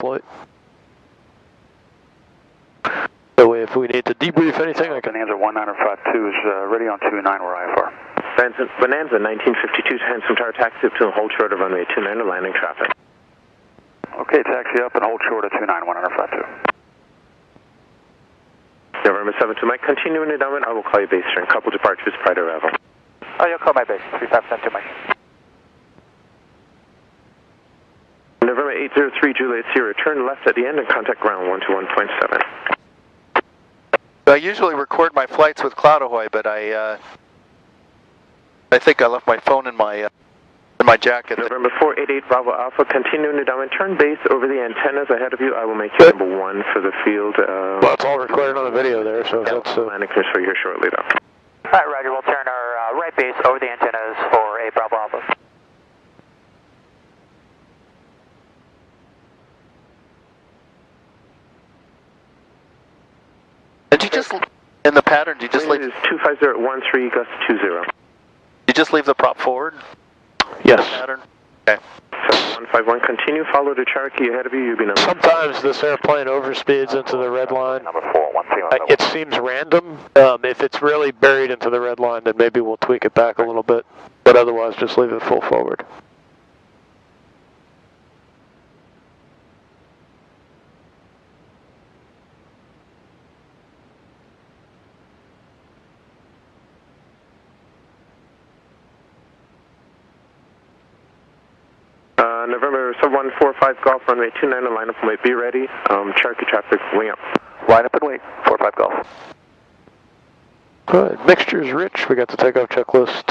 exploit. That way if we need to debrief anything, I can... Bonanza 1952 is ready on 29 where IFR. Bonanza 1952 to Handsome Tower, taxi up to and hold short of runway 29 to landing traffic. Okay, taxi up and hold short at 29 1952. November 72 Mike, continue in endowment, I will call you base turn. Couple departures prior to arrival. Oh, you'll call my base, 3572 Mike. November 803 Juliet Sierra, turn left at the end and contact ground 121.7. I usually record my flights with CloudAhoy, but I think I left my phone in my jacket. November 488 Bravo Alpha, continue in endowment, turn base over the antennas ahead of you. I will make you number 1 for the field. Well, it's all recorded on the video there, so yeah, that's... landing clearance for you here shortly though. Alright, Roger, we'll turn our right base over the antennas for a Bravo Alpha. Did you just, in the pattern, did you just leave... It is 250 at 13, gust 20. Did you just leave the prop forward? Yes. Pattern? Okay. 7151, continue, follow the Cherokee ahead of you, you'll be number... Sometimes this airplane overspeeds into the red line. Number 413. It seems random. If it's really buried into the red line, then maybe we'll tweak it back a little bit. But otherwise, just leave it full forward. November 7145 Golf, runway 29 and line up and wait, be ready. Cherokee traffic, wing up. Line up and wait, 45 Golf. Good. Mixture's rich. We got the takeoff checklist.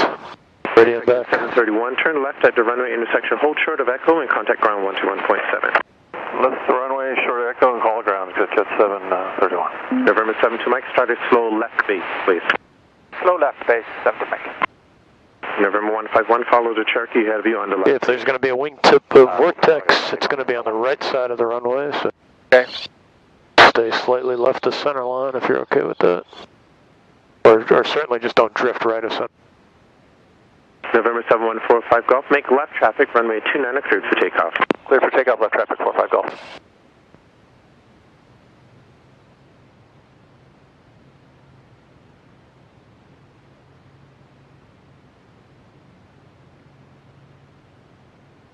Ready and back. 731, turn left at the runway intersection, hold short of Echo and contact ground 121.7. Left the runway, short of Echo and call ground, jet 731. November 72 Mike, started slow left base, please. Slow left base, 70 Mike. November 151, follow the Cherokee ahead of you on the left. If there's going to be a wingtip of vortex, it's going to be on the right side of the runway. So okay. Stay slightly left of center line if you're okay with that. Or certainly just don't drift right of center. November 7145 Golf, make left traffic, runway 29 cleared for takeoff. Clear for takeoff, left traffic, 45 Golf.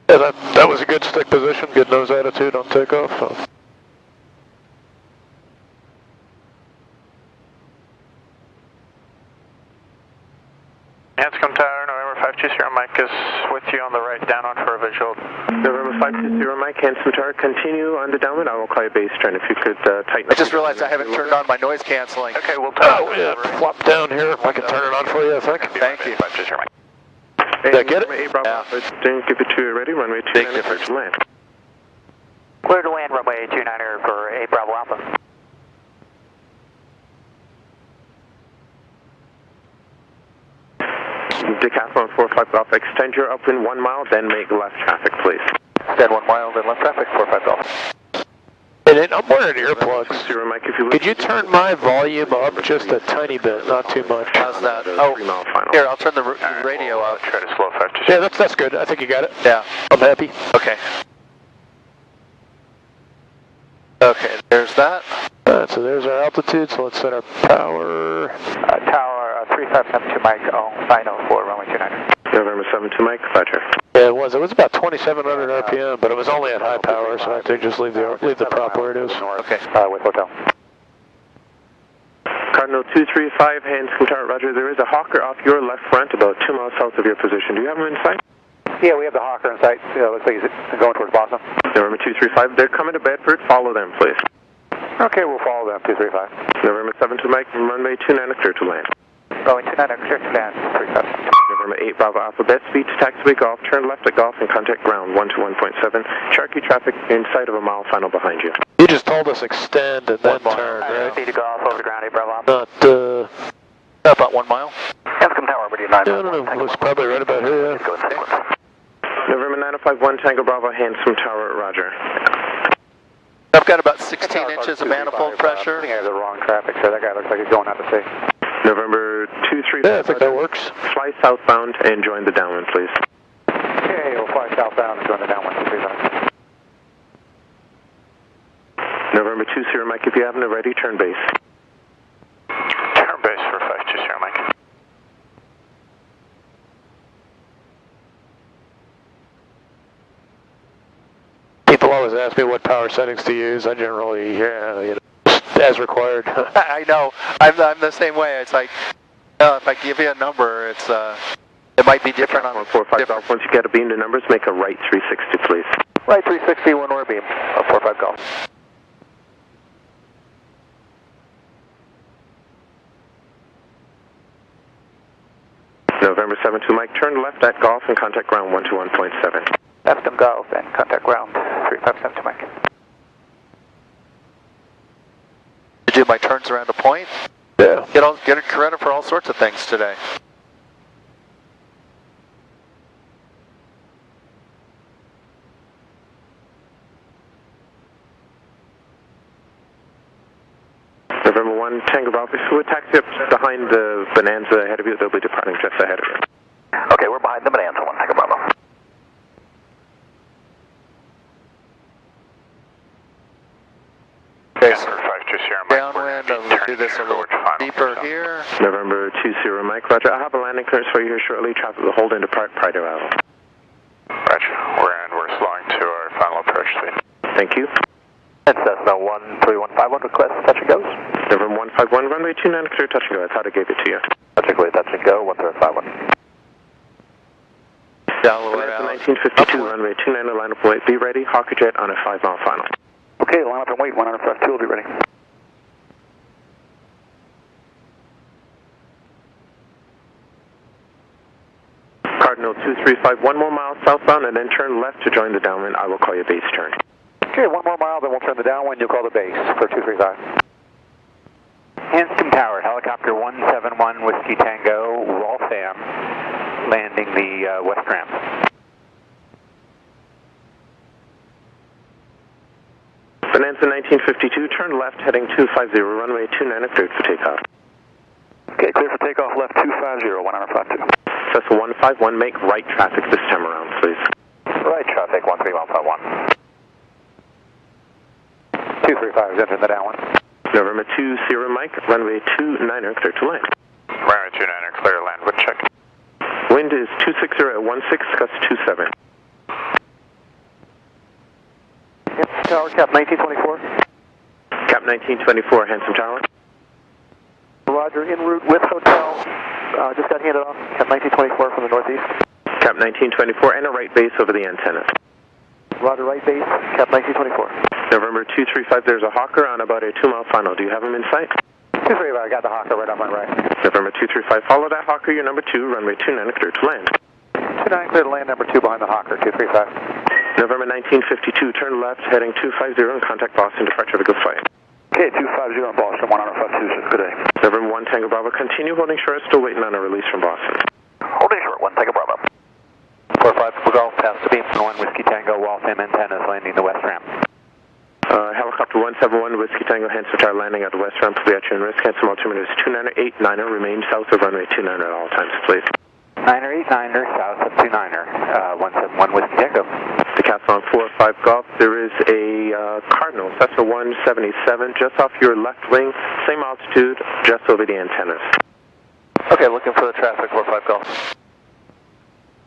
Yeah, that was a good stick position, good nose attitude on takeoff. So. Hanscom Tower, November 520 Mike is with you on the right, down on for a visual. November 520 Mike, Hanscom Tower, continue on the downwind. I will call you base turn if you could tighten up. I just realized I haven't turned on my noise canceling. Okay, we'll turn flop down here. I can turn it on for you, I think. Thank you. 520 Mike. Hey, did I get it? Yeah. Give it to you ready, runway 29 clear to land. Clear to land, runway 29er for a Bravo Alpha. Decathlon 45 Golf, extend your upwind 1 mile, then make left traffic, please. Extend 1 mile, then left traffic, 45 Golf. And I'm wearing earplugs. Zero, Mike, if you Could you turn my volume up just a tiny bit, not too much? How's that? Oh, here, I'll turn the radio out. Try to slow 520. Yeah, that's good. I think you got it. Yeah. I'm happy. Okay. Okay, there's that. Alright, so there's our altitude, so let's set our power. Tower 3572 Mike, final for runway 29er. November 72 Mike, Roger. Yeah, it was about 2,700 RPM, but it was only at high power, so I think just leave the prop where it is. Okay. With hotel. Cardinal 235, Hanscom Tower, Roger. There is a Hawker off your left front, about 2 miles south of your position. Do you have him in sight? Yeah, we have the Hawker in sight. Looks like he's going towards Boston. November 235, they're coming to Bedford. Follow them, please. Okay, we'll follow them, 235. November 72 Mike, runway 29 clear to land. Runway 29er clear to land, 3572. November 8 Bravo Alphabet, speed to taxiway Golf, turn left at Golf and contact ground 121.7. Cherokee traffic inside of a mile final behind you. You just told us extend and then turn, right? Speed to Golf over the ground, a Bravo. Not, about 1 mile. Hanscom Tower, ready at 9. Yeah, I don't know, it was probably right about here, yeah. November 9051 Tango Bravo, Hanscom Tower, Roger. I've got about 16 inches of manifold pressure. I think I have the wrong traffic, so that guy looks like he's going out to sea. November 235. Yeah, I think that works. Fly southbound and join the downwind, please. Okay, we'll fly southbound and join the downwind, 235. November 20 Mike, if you haven't already, turn base. Turn base for 520 Mike. People always ask me what power settings to use. I generally, as required. I know. I'm the same way. It's like, if I give you a number, it's it might be different on 145 Golf. Once you get a beam to numbers, make a right 360, please. Right 360, one more beam of 45 Golf. November 72 Mike, turn left at Golf and contact ground 121.7. Left of Golf and contact ground 3572 Mike. to do my turns around a point. Yeah. Get credit for all sorts of things today. November 1, Tango Golf, if you would taxi up behind the Bonanza ahead of you, they'll be departing just ahead of you. Okay, we're behind the Bonanza 1, Tango Bravo. Okay, Denver 520 Mike. downwind, we'll do this a little deeper here. November 20 Mike, roger. I'll have a landing clearance for you here shortly. Traffic will hold into Pride Arrival. Roger. We're slowing to our final approach speed. Thank you. And Cessna 13151, request touch and goes. November 151, runway 29, clear touch and go. I thought I gave it to you. Touch and go, touch and go, 13151. Down a little bit out. 1952, runway 29, line up wait. Be ready, Hawker Jet on a 5-mile final. Okay, line up and wait, 152 will be ready. Cardinal 2351, 1 more mile southbound and then turn left to join the downwind. I will call you base turn. Okay, 1 more mile, then we'll turn the downwind, you'll call the base for 235. Hanscom Tower, helicopter 171 Whiskey Tango, Waltham, landing the west ramp. Bonanza 1952, turn left heading 250, runway 29, cleared for takeoff. Okay, clear for takeoff, left 250, 152. Cessna 151, make right traffic this time around, please. Right traffic, 13151. 235 is entering the downwind. November 20 Mike, runway 29, clear to land. Runway 29, clear to land. Wind check. Wind is 260 at 16, gust 27. Tower, cap 1924. Cap 1924, Hanscom Tower. Roger, en route with hotel. Just got handed off. Cap 1924 from the northeast. Cap 1924 and a right base over the antenna. Roger, right base. Cap 1924. November 235, there's a Hawker on about a 2-mile final. Do you have him in sight? 235, I got the Hawker right on my right. November 235, follow that Hawker, your number 2, runway 29, clear to land. 29, clear to land, number 2 behind the Hawker, 235. November 1952, turn left, heading 250 and contact Boston, departure of Eagle Flight. Okay, 250 on Boston, 152, good day. November 1, Tango Bravo, continue holding short, still waiting on a release from Boston. Holding short, 1 Tango Bravo. 45 Golf, past the beam, 1 Whiskey Tango, Waltham antennas, landing the west ramp. Helicopter 171, Whiskey Tango, Hanscom Tower, landing at the west ramp, will be at your risk. Hanscom altimeter is 298-9er, remain south of runway 29 at all times, please. 9er, 89er, south of 29er, 171 Whiskey Tango. The Castle on 45 Golf, there is a Cardinal, Cessna 177, just off your left wing, same altitude, just over the antennas. Okay, looking for the traffic, 45 Golf.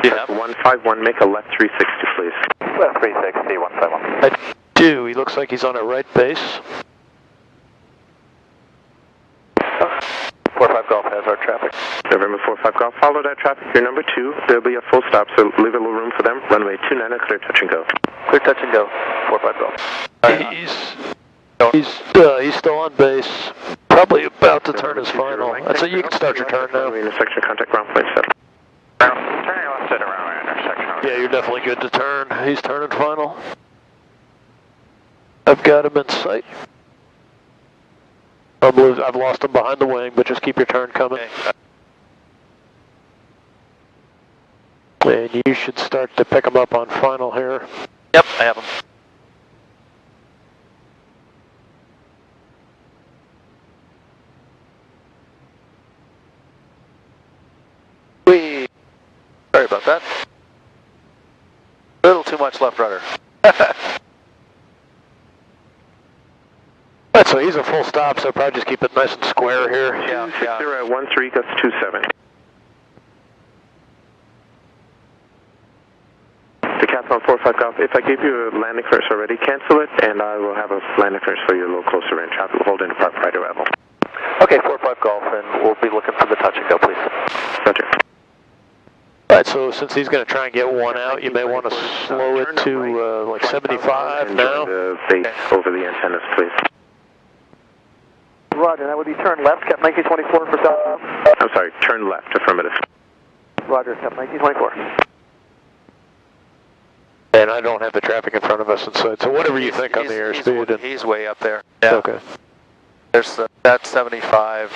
Yeah. 151, make a left 360, please. Left 360, 151. I do. He looks like he's on a right base. 45 Golf has our traffic. November 45 Golf, follow that traffic, your number 2. There'll be a full stop, so leave a little room for them. Runway 29, clear touch and go. Clear touch and go, 45 Golf. He's still on base. Probably about to turn his final. So you can start your turn now. Intersection, contact ground point 7. Turning left at a runway intersection. Yeah, you're definitely good to turn. He's turning final. I've got him in sight. I've lost him behind the wing, but just keep your turn coming. Okay. And you should start to pick him up on final here. Yep, I have him. Whee! Sorry about that. A little too much left rudder. Right, so he's a full stop, so probably just keep it nice and square here. Yeah, 60 yeah. at 13, gust 27. The cap on 45 Golf, if I gave you a landing clearance already, cancel it, and I will have a landing clearance for you a little closer in. Traffic will hold into park prior to arrival. Okay, 45 Golf, and we'll be looking for the touch and go, please. Roger. Right, so since he's going to try and get one out, you may want to slow it to like 75 and now. join the base over the antennas, please. Roger, that would be turn left, Cap 1924 for southbound. I'm sorry, turn left, affirmative. Roger, Cap 1924. And I don't have the traffic in front of us inside, so whatever you think on the airspeed. And, He's way up there. Yeah. okay. There's that's 75.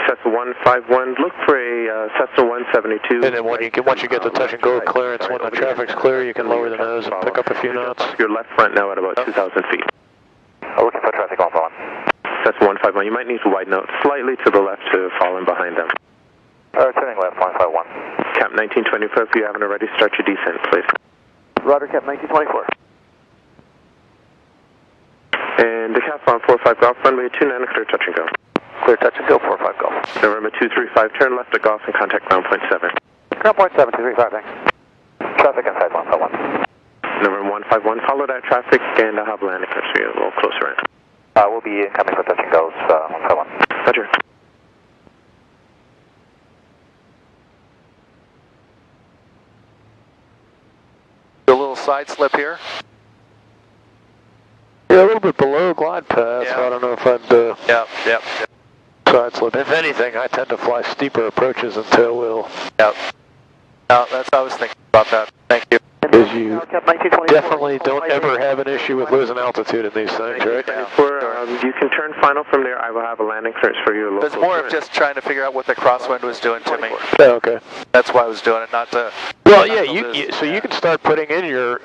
Cessna 151, look for a Cessna 172. And then once you get the touch and go clearance, when the traffic's clear, you can lower the nose and pick up a few knots. Your left front now at about 2,000 feet. Looking for traffic on phone. Cessna 151, you might need to widen out slightly to the left to fall in behind them. Turning left, 151. Cap 1924, if you haven't already, start your descent, please. Roger, Cap 1924. And the cap on 45 Golf, runway 29, clear touch and go. Clear touch and go, 45 Golf. November 235, turn left at Golf and contact ground point 7. Ground point 7, 235, thanks. Traffic inside 151. November 151, follow that traffic, and I'll have landing clearance for you a little closer in. We'll be incoming for touch and goes, 151. Roger. A little side slip here. Yeah, a little bit below glide path, Yeah. so I don't know if I'd Yep. side slip. If anything, I tend to fly steeper approaches and tail wheel. Yep. No, that's I was thinking about that. Thank you. Because you Cap 1924. definitely don't ever have an issue with losing altitude in these things, right? You can turn final from there. I will have a landing clearance for you a little It's more closer of in. just trying to figure out what the crosswind was doing to me. Yeah, okay. That's why I was doing it, not to. Well, not yeah, to lose. so you can start putting in your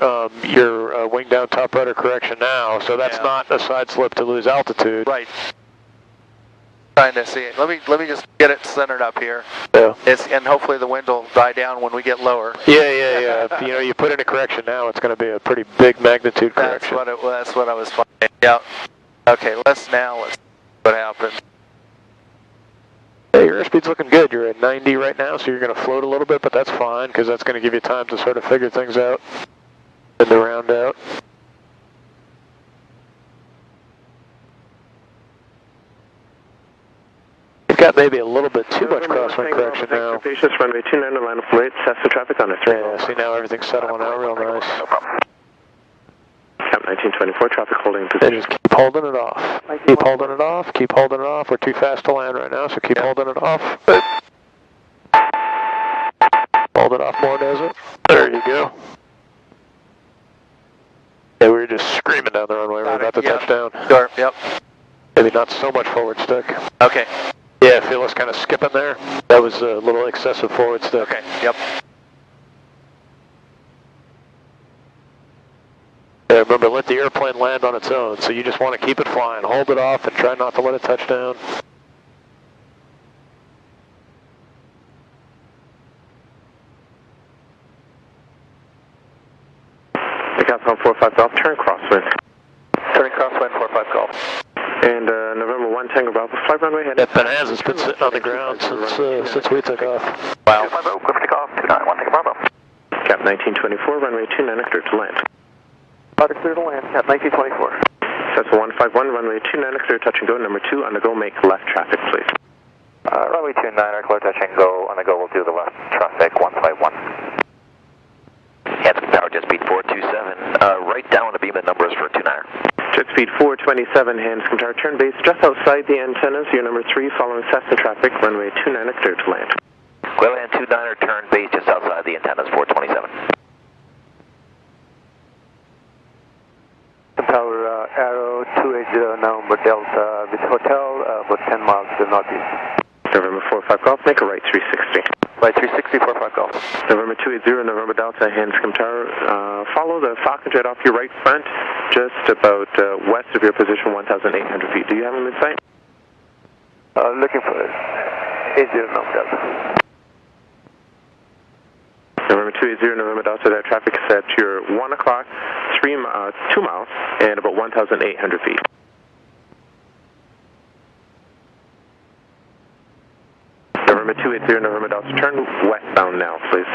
wing down top rudder correction now, so that's Yeah. not a side slip to lose altitude. Right. Trying to see it. Let me just get it centered up here. Yeah. And hopefully the wind will die down when we get lower. Yeah. If, you put in a correction now, it's going to be a pretty big magnitude That's correction. that's what I was finding. Yeah. Okay. Let's see what happens. Hey, your airspeed's looking good. You're at 90 right now, so you're going to float a little bit, but that's fine because that's going to give you time to sort of figure things out and to round out. You've got maybe a little bit too much crosswind correction now. Patience, runway 29 to line of late, Cessna traffic on a 3. Yeah, see now everything's settling out real nice. Cap 1924, traffic holding in And position. just keep holding it off. Keep holding it off. Keep holding it off. We're too fast to land right now, so keep holding it off. Hold it off more, does it? There you go. Yeah, we were just screaming down the runway. We're about to touch down. Sure. Yep. Maybe not so much forward stick. Okay. Yeah, feel us kind of skipping there. That was a little excessive forward stick. Okay. Yep. Yeah, remember, let the airplane land on its own, so you just want to keep it flying. Hold it off and try not to let it touch down. The cap on 45 Golf, turn crosswind. Turning crosswind, 45 Golf. And November 1 Tango Bravo, flight runway headed. That Bonanza's been sitting on the ground since we took off. Wow. 250, clear for takeoff, 291, take a Bravo. Cap 1924, runway 29, clear to land. Roger, clear to land, Cap 1924. Cessna 151, runway 29, clear touch and go. Number 2, on the go, make left traffic, please. Runway 29, clear touch and go. On the go, we'll do the left traffic, 151. Hands power, jet speed 427. Right down on the beam, the numbers for 29er. Jet speed 427, hands power, turn base just outside the antennas. Your number 3, following Cessna traffic, runway 29, clear to land. Clearland 29er, turn base just outside the antennas, 427. Tower Arrow 280 November Delta with hotel about 10 miles to the northeast. November 45 Golf, make a right 360. Right 360, 45 Golf. November 280, November Delta, Hanscom Tower. Follow the Falcon Jet off your right front, just about west of your position, 1,800 feet. Do you have him in sight? Looking for 80 November Delta. November 280 November Delta, that traffic is at your 1 o'clock, 2 miles, and about 1,800 feet. November 280 November Delta, turn westbound now, please.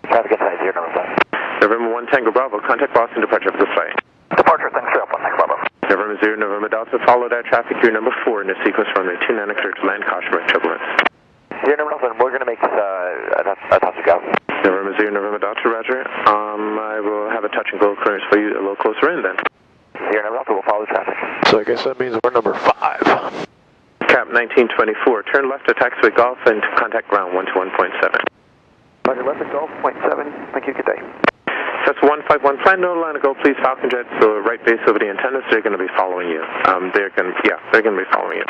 Traffic inside 0 November. November 1 Tango Bravo, contact Boston, departure of the site. Departure, thanks for up 1 Tango Bravo. November 0 November Delta, follow that traffic through number 4 in the sequence runway 29 clear to land, caution with turbulence. 0 November Delta, we're going to make this a touch and go. November 0 November Delta, roger. I will have a touch and go occurrence for you a little closer in then. 0 November Delta, we'll follow the traffic. So I guess that means we're number 5. Cap 1924, turn left to taxiway Golf and contact ground 121.7. Roger, left at Golf, 0.7. Thank you, good day. That's 151, plan no line to go, please, Falcon Jet, so right base over the antennas, they're going to be following you. They're going to be following you.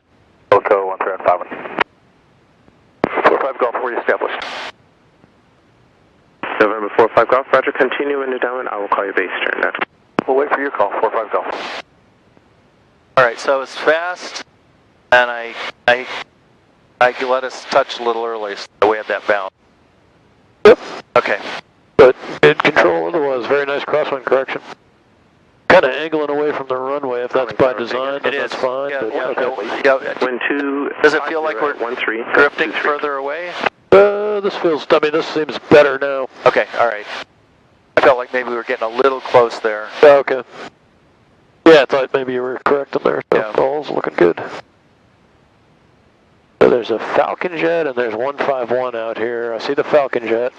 Wilco 1351. 45 Golf, where you established. November 45 Golf, roger, continue into downwind, I will call you base turn then. We'll wait for your call, 45 Golf. Alright, so it's fast, and I let us touch a little early, so we had that bound. Yep. Okay. But in control otherwise, very nice crosswind correction. Kind of angling away from the runway, if that's by design, then that's fine. Yeah, but, yeah, okay. yeah. Wind 2. Does it feel like we're 1-3, drifting further away? This feels, I mean, this seems better now. Okay, alright. I felt like maybe we were getting a little close there. Okay. Yeah, I thought maybe you were correcting there. So Yeah. all's looking good. So there's a Falcon Jet and there's 151 out here. I see the Falcon Jet.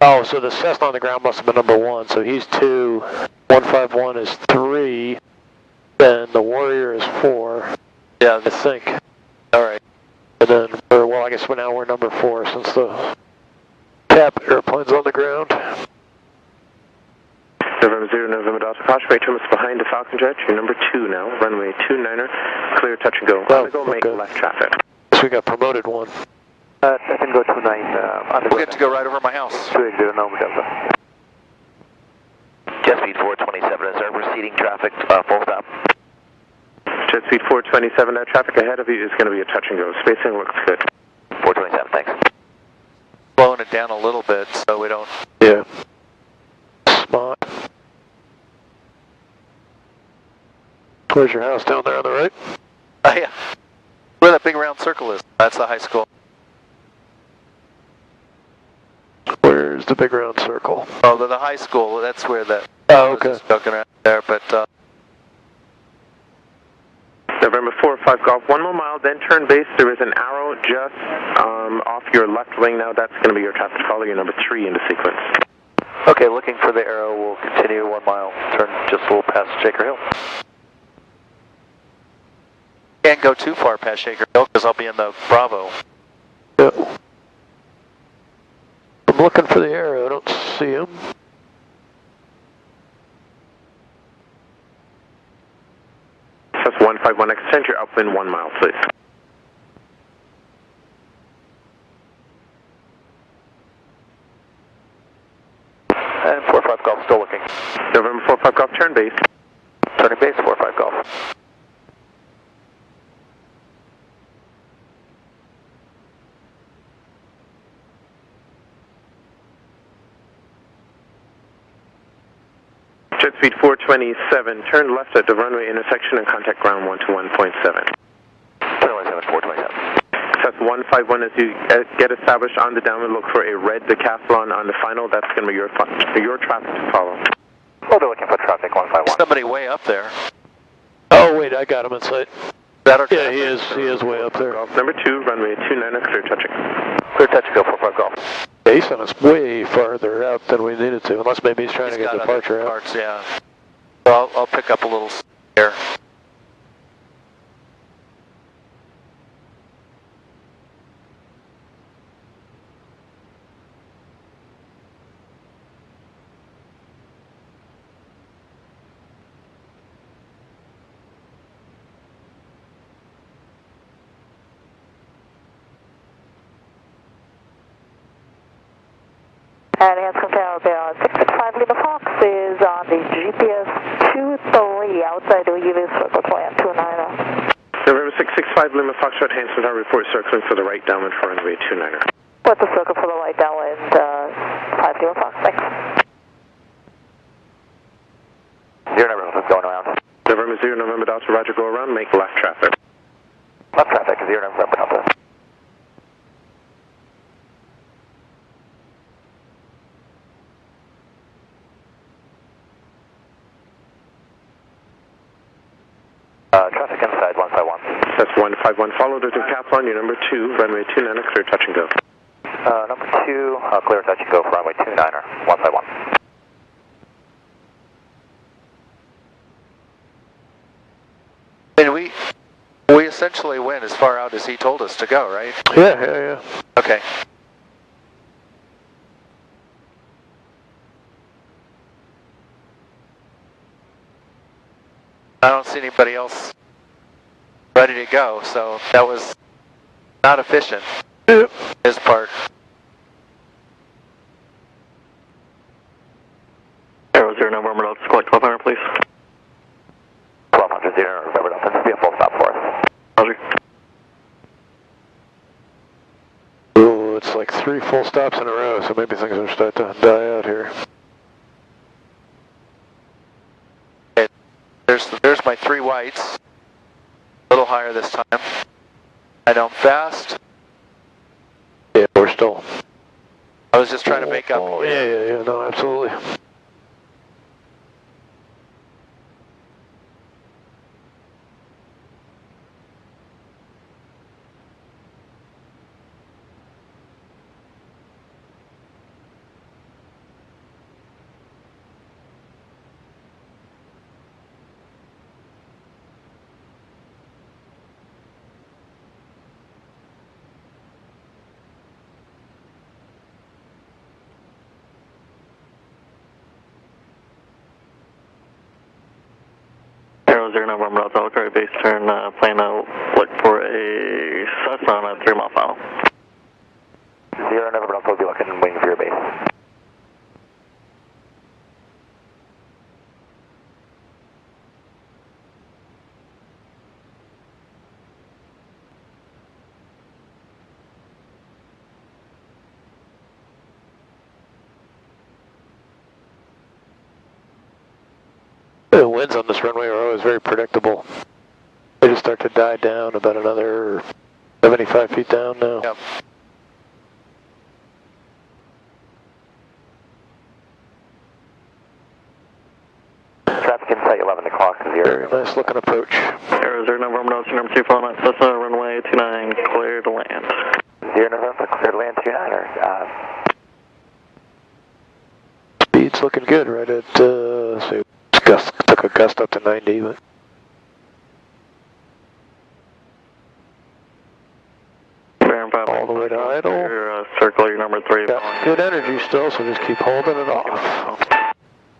Oh, so the Cessna on the ground must have been number 1. So he's 2. 151 is 3. Then the Warrior is 4. Yeah, I think. alright. And then, well, I guess now we're number 4 since the cap airplane's on the ground. November 0 November Delta, caution brake terminus behind the Falcon Jet, you're number 2 now, runway 29er, clear touch and go. Oh, Go make okay. left traffic. So we got promoted 1. Touch and go 29, We'll get to go right over my house. 280 November Delta. Jet speed 427, is there receding traffic, full stop? Jet speed 427, that traffic ahead of you is going to be a touch and go. Spacing looks good. 427, thanks. Slowing it down a little bit so we don't... Yeah. Smart. Where's your house down there on the right? Oh yeah. Where that big round circle is. That's the high school. Where's the big round circle? Oh, the high school, that's where that... Oh, okay. Joking around there, but... November 45 Golf, 1 more mile, then turn base. There is an arrow just off your left wing now. That's going to be your traffic caller, your number 3 in the sequence. Okay, looking for the arrow, we'll continue 1 mile, turn just a little past Shaker Hill. Can't go too far past Shaker Hill because I'll be in the Bravo. Yeah. I'm looking for the arrow. I don't see him. That's 151, extend your upwind 1 mile, please. And 45 Golf, still looking. November 45 Golf, turn base. Turning base, 45 Golf. Jet speed 427, turn left at the runway intersection and contact ground 121.7. 427, 427. That's 151 as you get established on the downwind, look for a red decathlon on the final. That's going to be your traffic to follow. Oh, they're looking for traffic 151. Somebody way up there. Oh, wait, I got him in sight. That our Yeah, he is way up there. Golf number 2, runway 29, clear touching. Clear touch and go, 45 Golf. Yeah, he sent us way farther out than we needed to, unless maybe he's trying to get got departure other out. parts, yeah. So I'll pick up a little air. And Hanscom Tower, Bear 665 Lima Fox is on the GPS 23 outside the UV circle plan 290. November 665 5 Lima Foxtrot, Hanson Tower, report circling for the right downwind for runway 29er. What's the circle for the right downwind, 5 Lima Fox, thanks. 0 November, going around. November 0, November Delta, roger, go around, make left traffic. Left traffic, 0 November Delta. Traffic inside 151. That's 151. Follow the decathlon, your number 2, runway 29er, clear touch and go. Number 2, clear touch and go for runway 29er, 151. And we essentially went as far out as he told us to go, right? Yeah. Okay. I don't see anybody else ready to go, so that was not efficient, his part. Arrow 0 November Delta, collect 1200, please. 1200, 0 November Delta. This will be a full stop for us. Roger. Ooh, it's like 3 full stops in a row, so maybe things are starting to die out here. There's my 3 whites. A little higher this time. I know I'm fast. Yeah, we're still. I was just trying to make up. Oh, yeah, no, absolutely. Arrow 0 November Delta, Alcari base turn, plan to look for a Cessna on a 3-mile final. 0 November Delta will be looking wing for your base. The winds on this runway are always very predictable. They just start to die down about another 75 feet down now. Yep. Traffic in sight 11 o'clock, 0. Very nice looking approach. Arrow 0 November Delta, number 2, following Cessna, runway 29, clear to land. 0 November, clear to land 29er. Speed's looking good right at, say, took a gust up to 90, but. All the way to idle. Circle your number 3. Got good energy still, so just keep holding it off.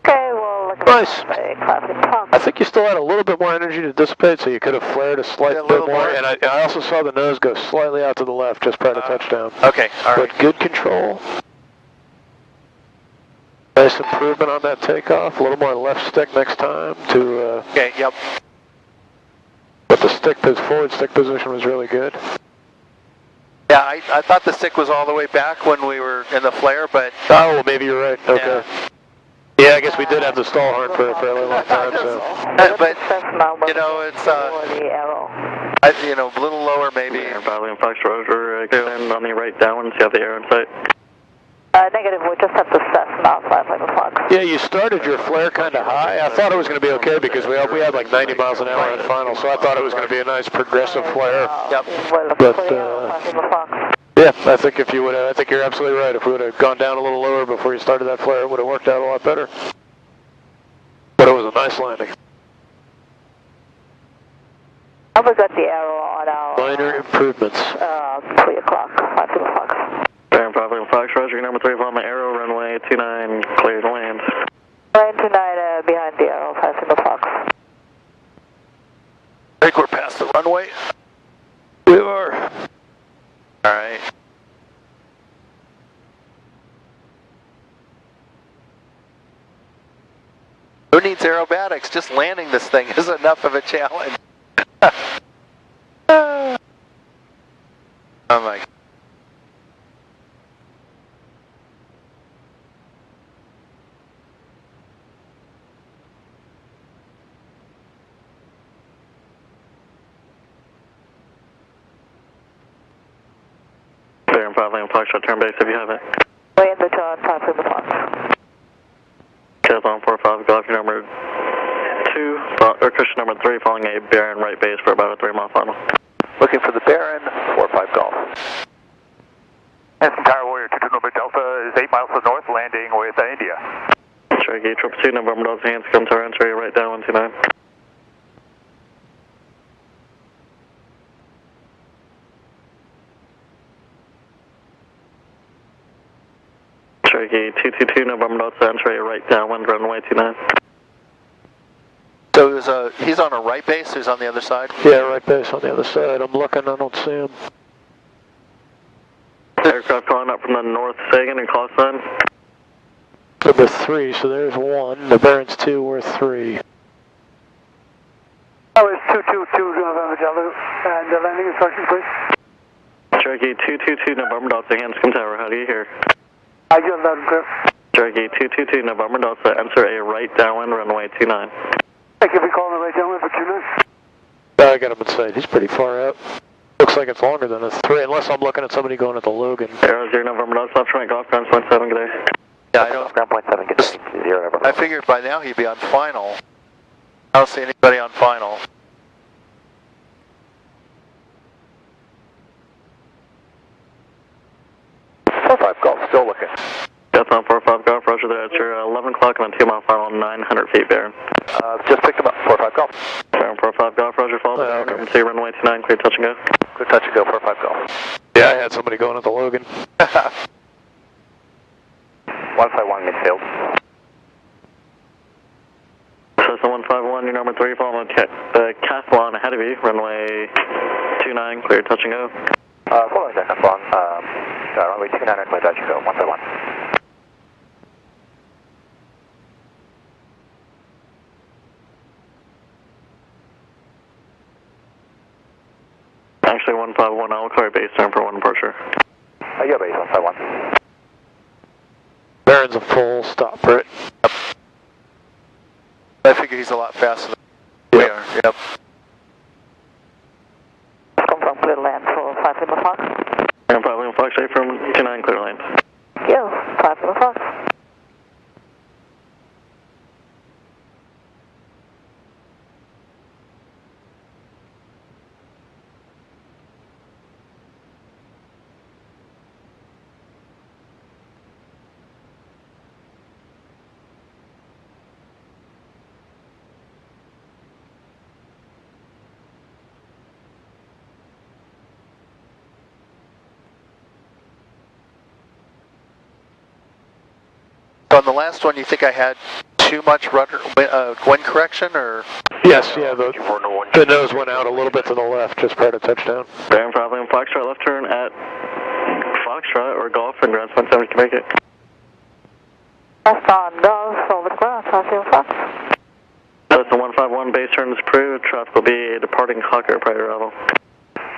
Okay, well, look Nice. at a classic pump. I think you still had a little bit more energy to dissipate, so you could have flared a slight bit more. And I also saw the nose go slightly out to the left just prior to touchdown. Okay, all right. But good control. Nice improvement on that takeoff. A little more left stick next time to. Okay, yep. But the forward stick position was really good. Yeah, I thought the stick was all the way back when we were in the flare, but. Oh, well, maybe you're right. Okay. Yeah, I guess we did have the stall horn for a fairly long time, so. But you know, it's you know, a little lower maybe. Probably in Fox Roger, extend on the right downwind, see how the air in sight. Negative, we just have the Cessna 5 o'clock. Yeah, you started your flare kind of high. I thought it was going to be okay because we had like 90 miles an hour at final, so I thought it was going to be a nice progressive flare. Yep. But yeah, I think if you would, I think you're absolutely right. If we would have gone down a little lower before you started that flare, it would have worked out a lot better. But it was a nice landing. I was at the arrow on our Minor improvements. 3 o'clock, 5 o'clock. Baron Papa Fox Roger, number 3, on the arrow, runway 29, clear to land. Land 29 behind the arrow, 5 o'clock. I think we're past the runway. We are. All right. Who needs aerobatics? Just landing this thing is enough of a challenge. Oh my. Clear and 5 Lima Foxtrot, turn base if you have it. Way in the turn, 5 Lima Fox. Caravan 45, go off your number 2, or cushion number 3, following a Baron right base for about a 3-mile final. Looking for the Baron, 4-5 Golf. Hanscom Tower Warrior 22 November Delta is 8 miles to the north, landing with India. Cherokee 222, November Delta, Hanscom Tower, entry right down 129. Cherokee 222, November Delta, entry right downwind, runway 29. So he's on a right base, he's on the other side? Yeah, right base on the other side. I'm looking, I don't see him. Aircraft calling up from the north Sagan and call sign. Number 3, so there's 1. The Baron's 2, we're 3. Oh, it's 222 November Delta, and landing instructions, please. Cherokee 222, November Delta, Hanscom Tower, how do you hear? I get loud and clear. Cherokee 222, November Delta, enter a right downwind, runway 29. Thank you for calling the right downwind for 2 minutes. I got him inside, he's pretty far out. Looks like it's longer than a 3, unless I'm looking at somebody going at the Logan. Arrow 0, November Delta, left right, golf ground, 7, good day. Yeah, I don't. Ground point 7, get 0 November. I figured by now he'd be on final. I don't see anybody on final. Five Golf, still looking. That's on 45 Golf, roger there. It's your 11 o'clock on a 2-mile final, 900 feet, Baron. Just picked him up, 4-5 Golf. Baron 45 Golf, roger, follow the Baron. Okay. See runway 29, clear touch and go. Clear touch and go, 4-5 Golf. Yeah, I had somebody going at the Logan. 151 midfield. Cessna 151, your number 3, following the Cathlon ahead of you, runway 29, clear touch and go. Following that Cathlon, runway 29, clear touch and go, 151. Actually 151, I'll clear base turn for 1 departure. Yeah, base 151. Baron's a full stop, right? Yep. I figure he's a lot faster than we are. Yep. Confirm clear land for 5 Lima Fox. And 5 Lima Fox, straight from 29, clear land. Yeah, 5 Lima Fox. So on the last one, you think I had too much rudder, wind correction, or? Yes, yeah, the nose went out a little bit to the left just prior to touchdown. Baron 5 Lima Foxtrot, left turn at Foxtrot or Golf and ground 27 can make it. Left on Golf, over the ground, 5 Lima Fox. Cessna 151, base turn is approved. Traffic will be departing Hawker prior to arrival.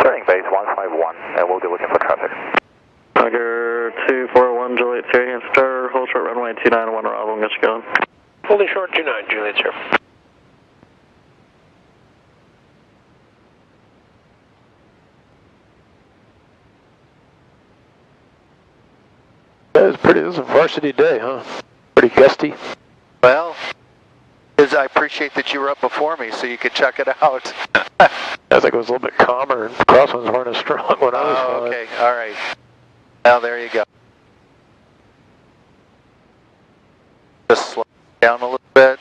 Turning base 151, and we'll be looking for traffic. Hawker 241, Juliet Sierra, Hanstar, hold short runway 291 arrival and get you going. Holding short 29, Juliet, sir. This is a varsity day, huh? Pretty gusty. Well, I appreciate that you were up before me so you could check it out. I think it was a little bit calmer, and crosswinds weren't as strong when I was flying. Okay, all right. Well, there you go. Just slow down a little bit.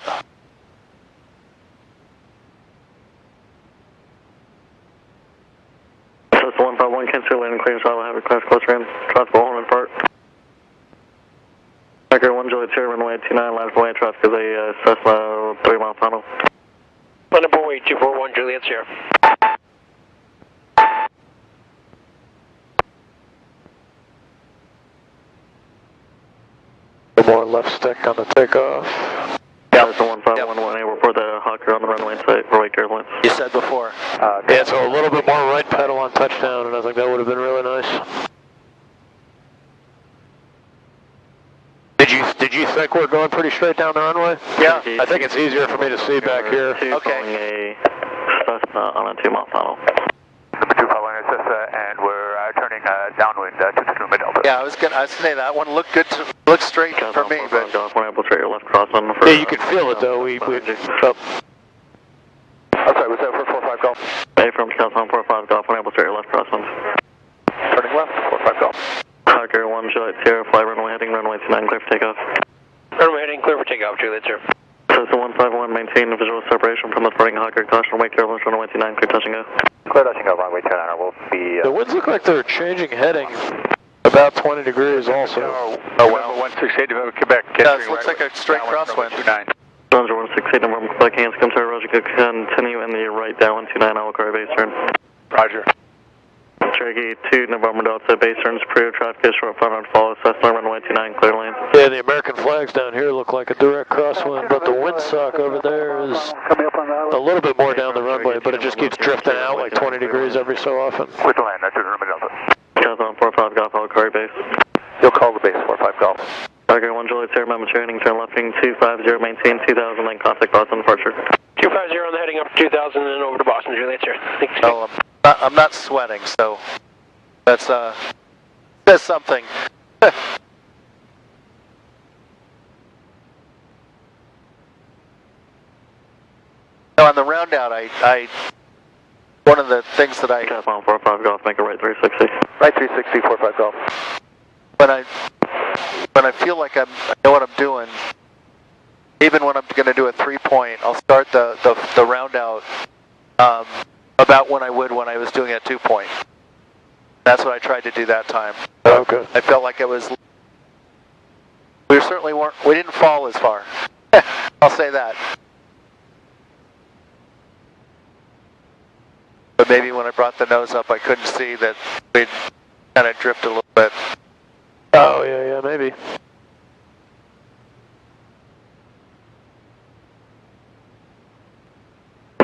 Cessna 151, cancel landing clearance, I will have a class closer in. Traffic will hold in part. Hawker 1, Juliet Sierra, runway 29, lines away, traffic is a Cessna 3-mile final. Number 241, Juliet, Sierra. More left stick on the takeoff. Cessna 151, 1A, report the Hawker you're on the runway site for Wake Airlines. You said before. Yeah, so a little bit more right pedal on touchdown, and I think that would have been really nice. Did you think we're going pretty straight down the runway? Yeah. I think it's easier for me to see back here. Okay. On a 2 mile final. Number 2 following us, and we're turning downwind to Lima Delta. Yeah, I was gonna say that one looked good. Looked straight for me, but We're able to straight your left cross on for. Yeah, you can feel it though. Oh. I'm sorry, was that for 45 Golf? A from Calzone 45 Golf, we're able to straight your left cross on. Turning left, 45 Golf. Hawker 1, Juliet Sierra, fly runway heading, runway 29, clear for takeoff. Runway heading, clear for takeoff, Juliet, sir. Cessna 151, maintain visual separation from the departing Hawker, caution, Wake Airlines, runway 29, clear touch and go. Clear touch and go, runway 29, we'll be... The winds look like they're changing heading about 20 degrees also. Oh, well. 168, Quebec. yeah, it looks like a straight crosswind. 29. Jones 168, November, Quebec, hands come to Roger, continue in the right down 129, I'll car base turn. Roger. Cherokee 2, November Delta, base turns, Prior traffic is short front on follow, Cessna runway 29, clear lane. Yeah, the American flags down here look like a direct crosswind, but the windsock over there is a little bit more down the runway, but it just keeps drifting out like 20 degrees every so often. Quit the land, that's November Delta. Calzone 45 Golf, I'll car base. You'll call the base, 45 Golf. Hawker 1, Juliet Sierra, Mama training, turn left wing 250, maintain 2000, then contact Boston departure. 250 on the heading up to 2000 and then over to Boston, Juliet, sir. Thanks. Oh, I'm not sweating, so that's says something. Now on the round out, I one of the things that I Calzone 45 Golf, make a right 360. Right 360, 45 Golf. when I feel like I know what I'm doing, even when I'm going to do a 3-point, I'll start the round out about when I would when I was doing a 2-point. That's what I tried to do that time. Okay. I felt like it was. We certainly weren't. We didn't fall as far. I'll say that. But maybe when I brought the nose up, I couldn't see that we'd kind of drifted a little bit. Oh, yeah, maybe.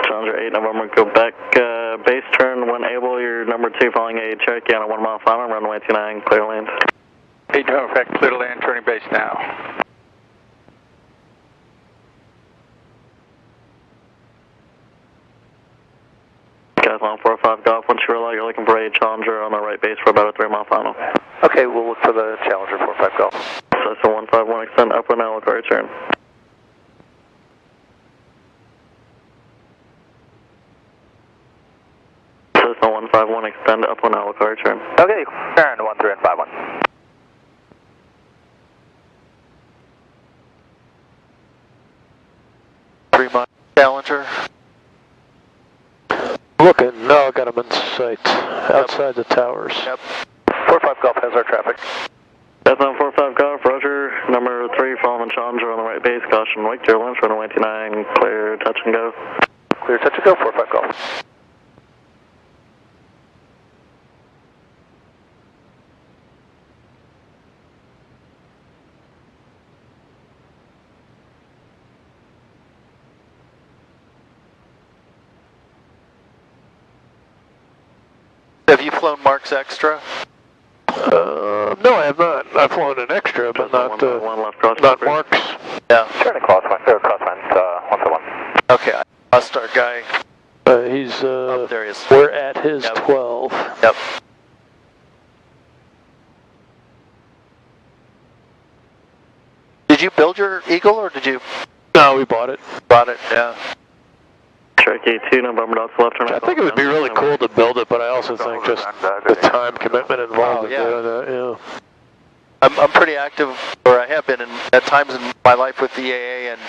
Challenger 8, November, go back, base turn when able, you're number 2 following a Cherokee on a 1 mile final, runway 29, clear land. 8 November, clear to land, turning base now. Calzone 45 Golf, once you realize you're looking for a Challenger on the right base for about a 3 mile final. Okay, we'll look for the Challenger 45 Golf. Cessna 151, extend upwind now, look our turn. Cessna 151, extend upwind now, look our turn. Okay, turn 13 and 51. Three-mile Challenger. Looking, no, I got him in sight, outside the towers. Yep. 45 Golf has our traffic. Cessna 45 Golf, Roger, number 3 following Challenger on the right base, caution, Wake Airlines, runway 29, clear, touch and go. Clear, touch and go, 45 Golf. Have you flown Mark's Extra? No, I have not. I've flown an extra, but not one left cross not Mark's. Yeah. Turning crosswind, 1-1. Okay, I lost our guy. He's There he is. we're at his Yep. 12. Yep. Did you build your Eagle or did you No, we bought it. bought it? Yeah. Cherokee 2, November Delta, left turn. I think it would be really cool to build it, but I also think just the time commitment involved in doing that, yeah. I'm pretty active, or I have been at times in my life with the EAA, and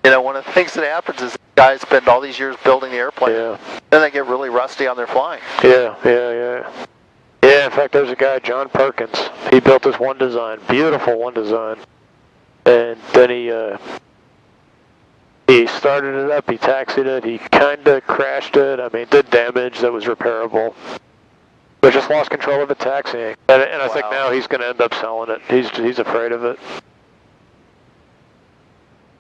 you know, one of the things that happens is guys spend all these years building the airplane, Yeah. then they get really rusty on their flying. Yeah, in fact, there's a guy, John Perkins. He built this one design, beautiful one design. And then he started it up, he taxied it, he kind of crashed it. I mean, did damage that was repairable. But just lost control of it taxiing. And I think now he's going to end up selling it. He's afraid of it.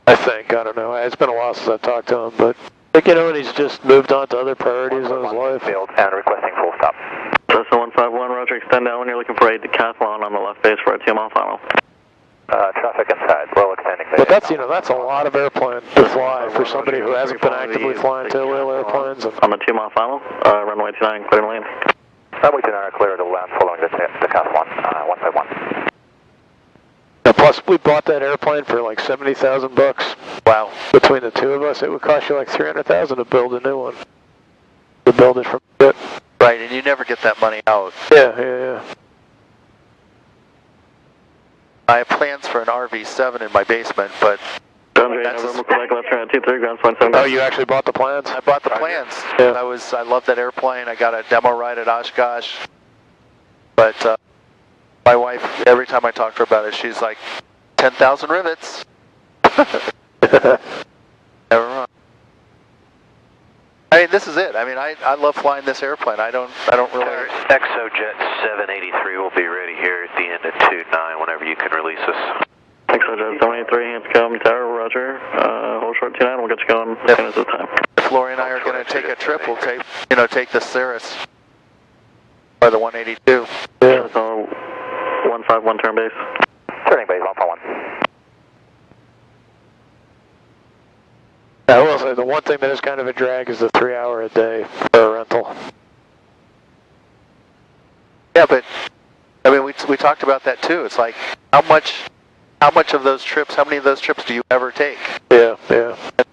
I think, I don't know. It's been a while since I've talked to him, but, like, you know, and he's just moved on to other priorities in his life. Field and requesting full stop. Cessna 151, roger, extend down when you're looking for a decathlon on the left base for a TML final. Traffic inside, well extending. But that's, you know, that's a lot of airplane to fly for somebody who hasn't been actively flying tail-wheel airplanes. On the 2 mile final, runway 29, clear to land. Runway 29 clear to land following the decathlon, 151. Plus, we bought that airplane for like $70,000. Wow. Between the two of us, it would cost you like $300,000 to build a new one. To build it from it. Right, and you never get that money out. Yeah. I have plans for an RV7 in my basement, but... Oh, you actually bought the plans? I bought the plans. Yeah. I love that airplane. I got a demo ride at Oshkosh. But my wife, every time I talk to her about it, she's like, 10,000 rivets. Never mind. I mean, this is it. I mean, I love flying this airplane. I don't really... Exojet 783 will be ready here at the end of 29 whenever you can release us. Exojet 783, hands come tower, roger. Hold short 29, we'll get you going as soon as it's time. If Lori and I are going to take a trip, we'll take the Cirrus. Or the 182. Yeah. So, 151 turn base. Turning base, 151. I will say, the one thing that is kind of a drag is the 3 hour a day for a rental. Yeah, but, I mean, we talked about that too. It's like, how much of those trips, how many of those trips do you ever take? Yeah.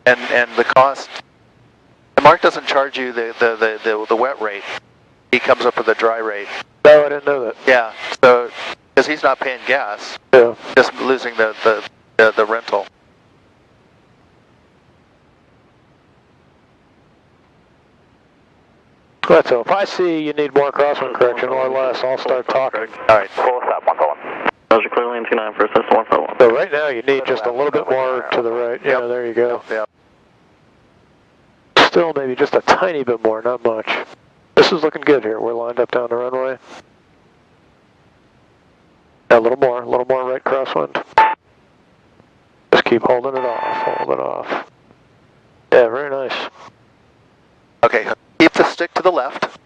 And the cost, and Mark doesn't charge you the wet rate. He comes up with a dry rate. No, I didn't know that. Yeah, so, because he's not paying gas. Yeah. Just losing the rental. Right, so if I see you need more crosswind correction or less, I'll start talking. All right. Full stop, 151. Roger, clear land 29 for Cessna 151. So right now you need just a little bit more to the right. Yeah, there you go. Yep. Still maybe just a tiny bit more, not much. This is looking good here. We're lined up down the runway. Yeah, a little more right crosswind. Just keep holding it off, Yeah, very nice. Okay, keep the stick to the left.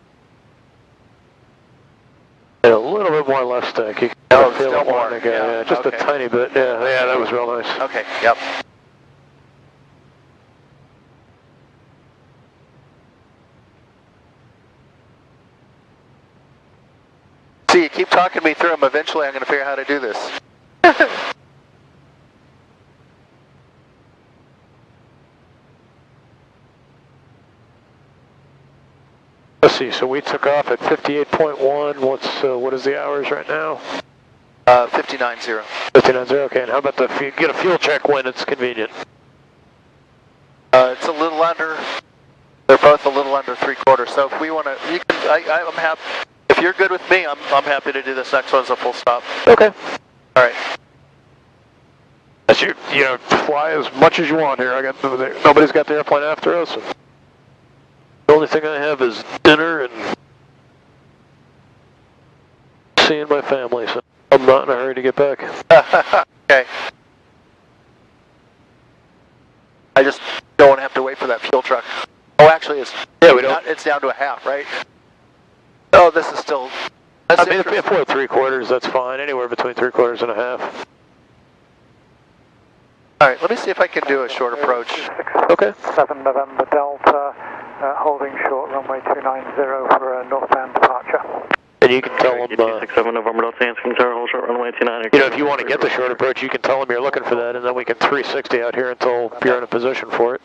And a little bit more left stick. You can feel it wanting to go. Yeah, just a tiny bit. Yeah, that was real nice. Okay, yep. See, you keep talking me through them. Eventually I'm going to figure out how to do this. Let's see, so we took off at 58.1. What is the hours right now? 59.0. 59.0, okay. And how about get a fuel check when it's convenient? It's a little under. They're both a little under 3/4. So if we want to, I'm happy. If you're good with me, I'm happy to do this next one as a full stop. Okay. All right. That's fly as much as you want here. Nobody's got the airplane after us. The only thing I have is dinner and seeing my family, so I'm not in a hurry to get back. Okay. I just don't want to have to wait for that fuel truck. Oh, actually, it's down to a half, right? Oh, this is still. That's I mean, if we're 3/4, that's fine. Anywhere between 3/4 and a half. All right, let me see if I can do a short approach. Okay. 7 November Delta, holding short runway 290 for a northbound departure. And you can tell them, 7 November Delta, hands come tower, hold short runway 29. if you want to get the short approach, you can tell them you're looking for that, and then we can 360 out here until you're in a position for it.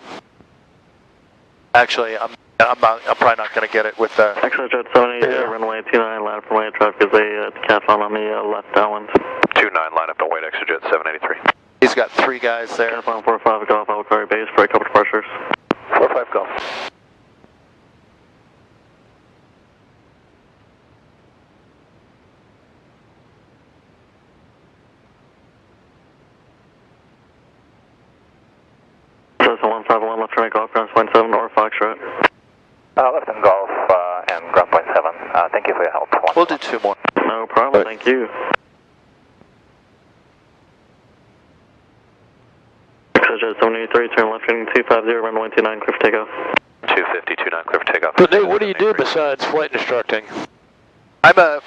Actually, I'm probably not going to get it with the. Exojet 780, runway 29, line up for white traffic is a decathlon on the left downwind. 29, line up to white Exojet 783. He's got 3 guys there. Decathlon 45, Golf, Albuquerque base for a couple departures. 45 Golf. Cessna 151, left turn Golf, ground point 7 or Foxtrot. Left and Golf and ground point 7. Thank you for your help. We'll do 2 more. No problem, thank you. Jet 73, turn left heading 250, runway 29, clear for takeoff. 250, 29, clear for takeoff. So Nate, what do you do besides flight instructing? I'm a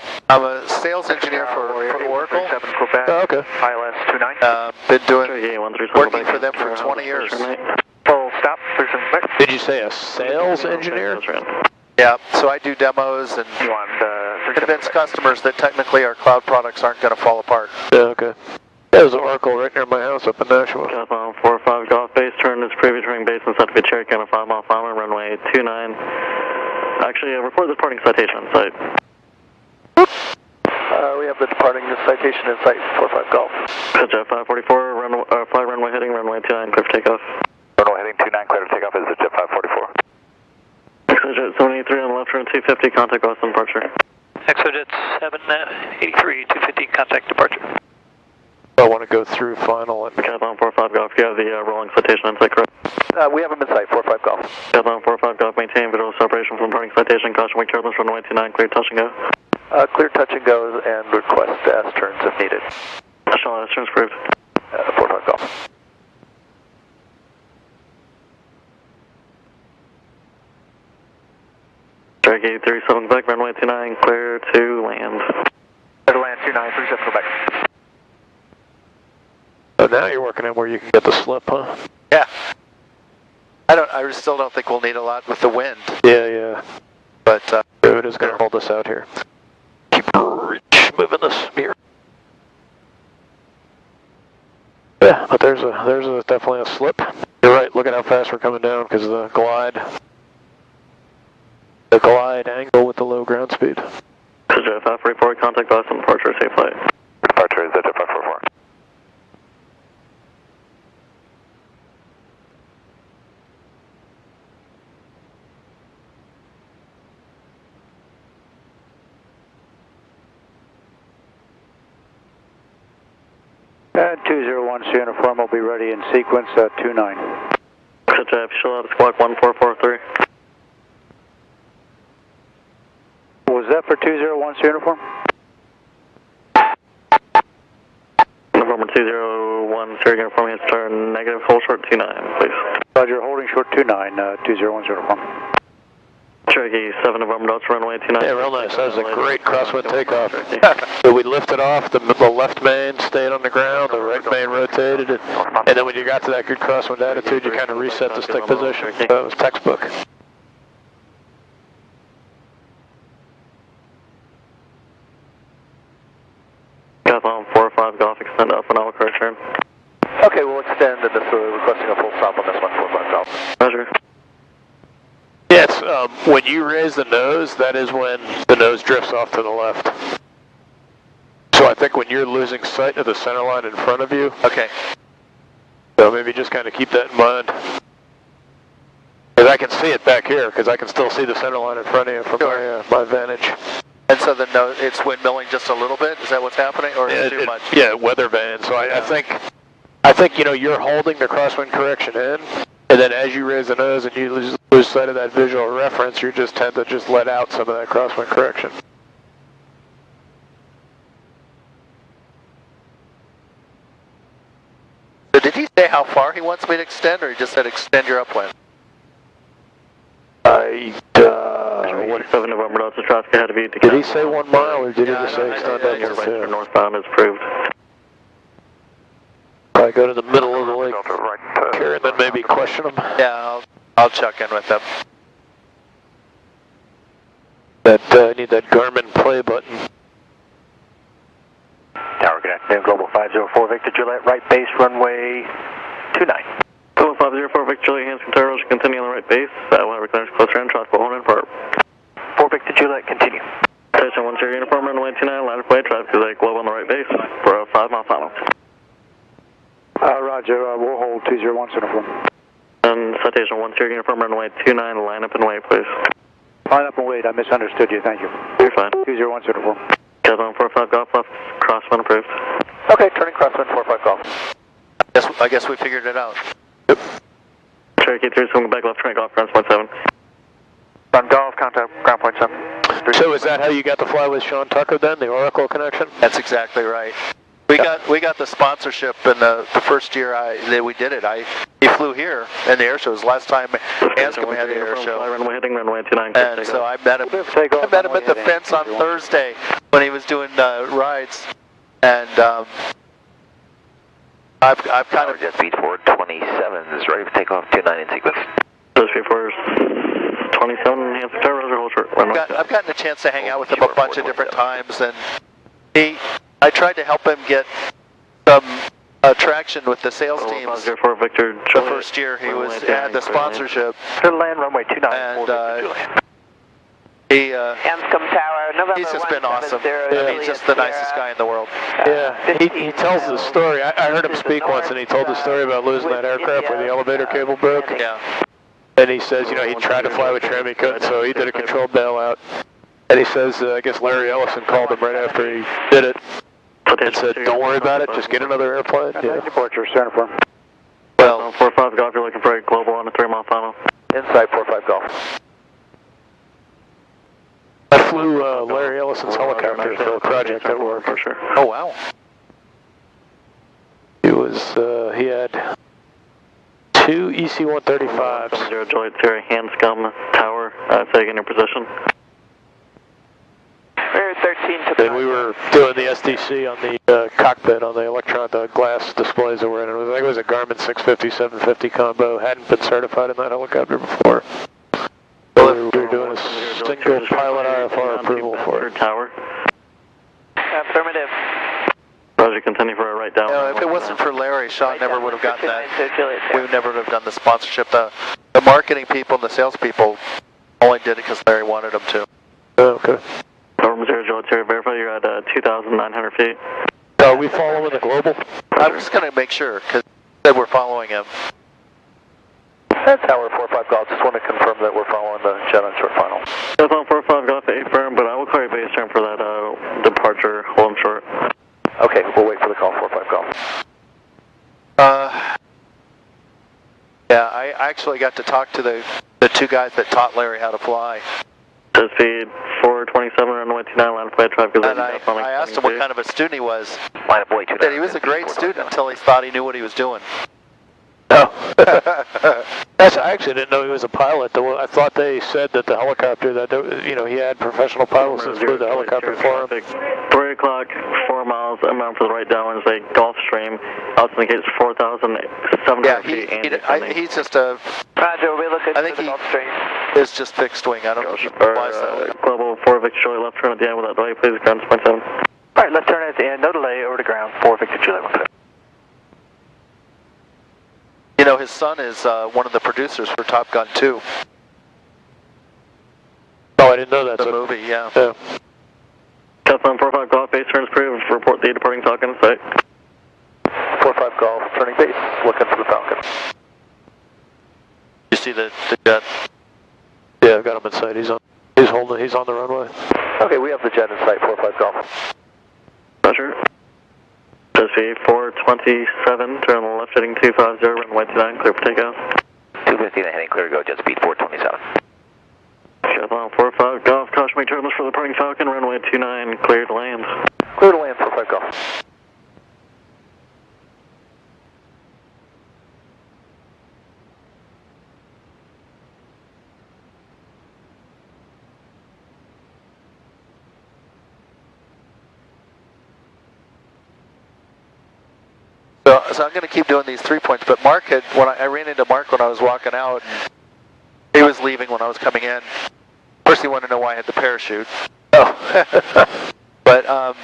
sales engineer for Oracle. Quebec. Oh, okay. ILS 29. Been doing working Working for them for 20 years. Full stop, clear from Quebec. Did you say a sales engineer? Yeah, so I do demos and You want convince customers that technically our cloud products aren't going to fall apart. Yeah, okay. There's an Oracle right near my house up in Nashua. Southbound 45 Golf base, turn this previous ring base and set to be Cherokee on a 5 mile final, runway 29. Actually, record the departing citation on site. We have the departing citation in sight, 45 Golf. Jet 544, fly runway heading, runway 29, clear for takeoff. Runway heading 29, clear for takeoff is the Jet 544. Jet 73 on the left, turn 250, contact Austin departure. ExoJet 783, 250, contact departure. I want to go through final and Southbound 45 Golf, you have the rolling citation on site, correct? We have them in sight, 45 Golf. Southbound 45 Golf, maintain visual separation from departing citation, caution wake turbulence, runway 29, clear touch and go. Clear touch and go and request S-turns if needed. National S-turns approved. 45 Golf. Cherokee 37 back, runway 29, clear to land. Clear to land 29, 37 Quebec. so now you're working on where you can get the slip, huh? Yeah. I still don't think we'll need a lot with the wind, Yeah. but It is going to hold us out here. Keep moving this mirror. Yeah, but there's definitely a slip. You're right. Look at how fast we're coming down because of the glide angle with the low ground speed. Jet 544, contact Austin departure, safe flight. Departure is the Jet 544. And 201 uniform will be ready in sequence 29. Jet chill out, squawk 1443. Was that for 201 uniform? November 201, Sierra uniform, has turn negative, full short 29, please. Roger, holding short 29, 201 uniform. Cherokee 7 November Delta, runway 29. Yeah, real nice. That was a great crosswind takeoff. So we lifted off, the left main stayed on the ground, the right main rotated, and then when you got to that good crosswind attitude, you kind of reset the stick position. So it was textbook. Southbound 45 Golf, extend up and out, correct turn. okay, we'll extend and this requesting a full stop on this one, 45 Golf. Roger. Yeah, it's, when you raise the nose, that is when the nose drifts off to the left. So I think when you're losing sight of the center line in front of you, Okay. so maybe just kind of keep that in mind. Because I can see it back here, because I can still see the center line in front of you from my vantage. And so it's windmilling just a little bit? Is that what's happening, or is it too much? Yeah, weather van. So I think you're holding the crosswind correction in, and then as you raise the nose and you lose sight of that visual reference, you just tend to just let out some of that crosswind correction. So did he say how far he wants me to extend, or he just said extend your upwind? What 7 November Delta, traffic ahead of you. did he say 1 mile, or did he just say extend Your distance? right Yeah. turn northbound is approved. Probably go to the middle of the lake here and then maybe question them. Yeah, I'll check in with them. I need that Garmin play button. Tower connect, Global 504 Victor Juliet, right base runway 29. Global 504 Victor Juliet, hands control, continue on the right base. Whenever clearance closer in, traffic will hold in for 4 Victor Juliet, continue. Station 1 Sierra uniform, runway 29, line of play, traffic is a globe on the right base for a 5 mile final. Roger, we'll hold 201 uniform. And citation 1 Sierra uniform, runway 29, line up and wait, please. Line up and wait, I misunderstood you, thank you. You're fine. 201 uniform. Southbound 45 Golf left, crosswind approved. Okay, turning crosswind 45 Golf. I guess we figured it out. Yep. Cherokee 3, swing back left, turn golf, ground point 7. On Golf, contact ground point 7. So is that how you got to fly with Sean Tucker then, the Oracle connection? That's exactly right. We got the sponsorship in the first year that we did it. He flew here in the air show. It was the last time Anscombe had the air show. Runway heading, runway 29. And so I met him at the fence on Thursday when he was doing rides. And I've kind of... Jet speed 427 is ready for takeoff, 29 in sequence. Jet speed 427, enhanced tower, Roger, hold short. I've gotten a chance to hang out with him a bunch of different times, and I tried to help him get some traction with the sales teams. For Victor the first year he had the sponsorship. Clear land, runway 29. And Anscombe Tower, November he's just been awesome. 170, He's just the nicest guy in the world. Yeah, he tells the story. I heard him speak once, and he told the story about losing that aircraft where the elevator cable broke. Yeah. And he says, you know, he tried to fly with trim, he couldn't, so he did a controlled bailout. And he says, I guess Larry Ellison called him right after he did it and said, don't worry about it, just get another airplane. Yeah. Departure, center form. Well, 45 Golf, you're looking for a global on a 3-mile final. Inside 45 Golf. I flew Larry Ellison's helicopter for a project at work. For sure. Oh, wow. He had 2 EC-135s. 0 Juliet Sierra, Hanscom Tower, taking in your position. We're 13 to Then we were doing the SDC on the cockpit on the the glass displays that were in it. I think it was a Garmin 650, 750 combo. Hadn't been certified in that helicopter before. So we were doing a single pilot IFR approval for it. Tower. Affirmative. Roger, continue for a right down. If it wasn't for Larry, Sean never would have gotten that. We would never have done the sponsorship. The marketing people and the sales people only did it because Larry wanted them to. Oh, okay. Norm 0 Juliet Sierra, verify you're at 2,900 feet. Are we following the global? I'm just going to make sure, because we're following him. That's Tower 45 Golf. Just want to confirm that we're following the jet on short final. That's on 45 Golf 8 firm, but I will call you base term for that departure. Hold them short. Okay, we'll wait for the call 45 Golf. Yeah, I actually got to talk to the 2 guys that taught Larry how to fly. Jet speed 427, runway 29, line of flight traffic. And I asked him what kind of a student he was. Line of boy 29. That he was a great student until he thought he knew what he was doing. Oh. I actually didn't know he was a pilot. I thought they said that the helicopter, he had professional pilots that flew the helicopter for him. 3 o'clock, 4 miles, inbound for the right downwind is a Gulfstream. Altimeter is 4,700 feet. He's just a... Roger, we're looking I think for the Gulfstream. he is just fixed wing. I don't know why is that way. Global 4 Victor Juliet, left turn at the end without delay, please, ground 6.7. Alright, left turn at the end, no delay, over to ground, 4 Victor Juliet. You know, his son is one of the producers for Top Gun 2. Oh, I didn't know that. The movie, yeah. Captain 45 Golf, base turns approved. Report the departing Falcon in sight. 45 Golf, turning base, looking for the Falcon. You see the jet? Yeah, I've got him in sight. He's on the runway. Okay, we have the jet in sight, 45 Golf. Roger. Jesse 427, turn left heading 250, runway 29, clear for takeoff. 259 heading clear to go, jet speed 427. Chevron 45 Golf, caution me terminals for the departing Falcon, runway 29, clear to land. Clear to land, 45 Golf. So I'm going to keep doing these 3 points, but Mark I ran into Mark when I was walking out, and he was leaving when I was coming in. First he wanted to know why I had the parachute. Oh. But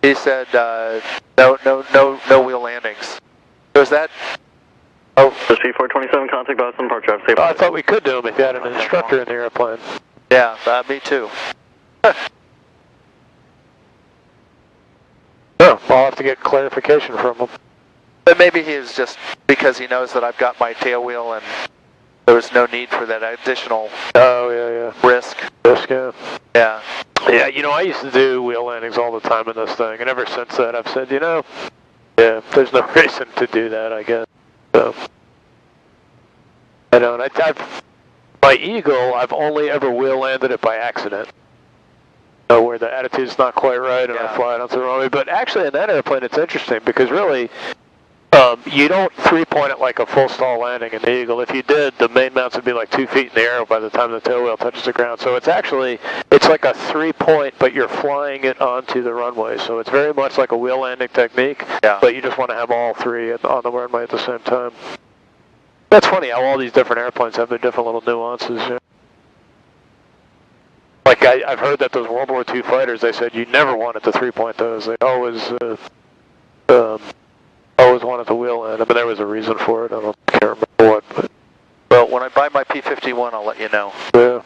he said, no wheel landings. So is that... Oh, the C427, contact Boston, Park Drive, safe. I thought we could do them if you had an instructor in the airplane. Yeah, me too. Oh, I'll have to get clarification from him. But maybe he was just because he knows that I've got my tail wheel and there was no need for that additional risk. Risk, yeah. Yeah. Yeah, I used to do wheel landings all the time in this thing, and ever since that I've said, there's no reason to do that, I guess. So, I don't. My Eagle, I've only ever wheel landed it by accident. where the attitude's not quite right and I fly it onto the runway. But actually in that airplane it's interesting because really you don't 3-point it like a full stall landing in the Eagle. If you did, the main mounts would be like 2 feet in the air by the time the tail wheel touches the ground. So it's actually, it's like a 3-point, but you're flying it onto the runway. So it's very much like a wheel landing technique, but you just want to have all three on the runway at the same time. That's funny how all these different airplanes have their different little nuances. Yeah. Like I've heard that those World War II fighters, they said you never wanted to 3-point those. They always wanted the wheel end. I mean, there was a reason for it. I can't remember what. But well, when I buy my P-51, I'll let you know. Yeah.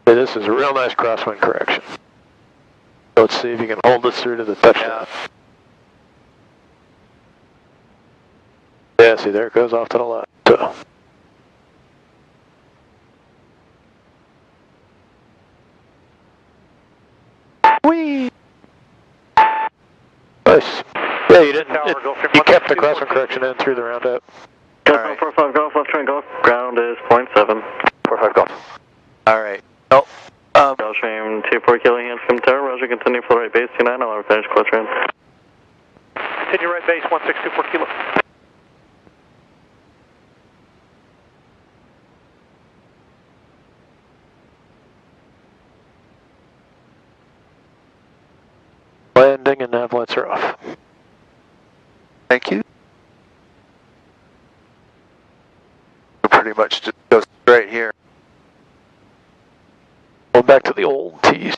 Hey, this is a real nice crosswind correction. Let's see if you can hold this through to the touchdown. Yeah, see, there it goes off to the left. So. Whee! Nice. Yeah, you didn't. You kept the crosswind correction in through the roundout. Alright. 45 Golf, left turn Golf. Ground is 0.7. 45 Golf. Alright. Oh. Gulfstream 24 Kilo Hanscom Tower. Roger, continue for the right base 29. I'll finish close range. Continue right base 1624 Kilo. Landing and nav lights are off. Thank you. Pretty much just go straight here. Going back to the old tees.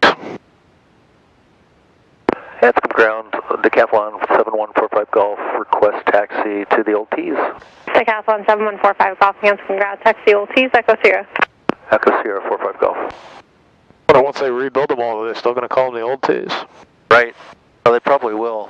Hanscom ground, Decathlon 7145 Golf, request taxi to the old tees. Decathlon 7145 Golf, Hanscom ground, taxi old tees, Echo Sierra. Echo Sierra 45 Golf. But once they rebuild them all, they're still going to call them the old tees. Right. Well, they probably will.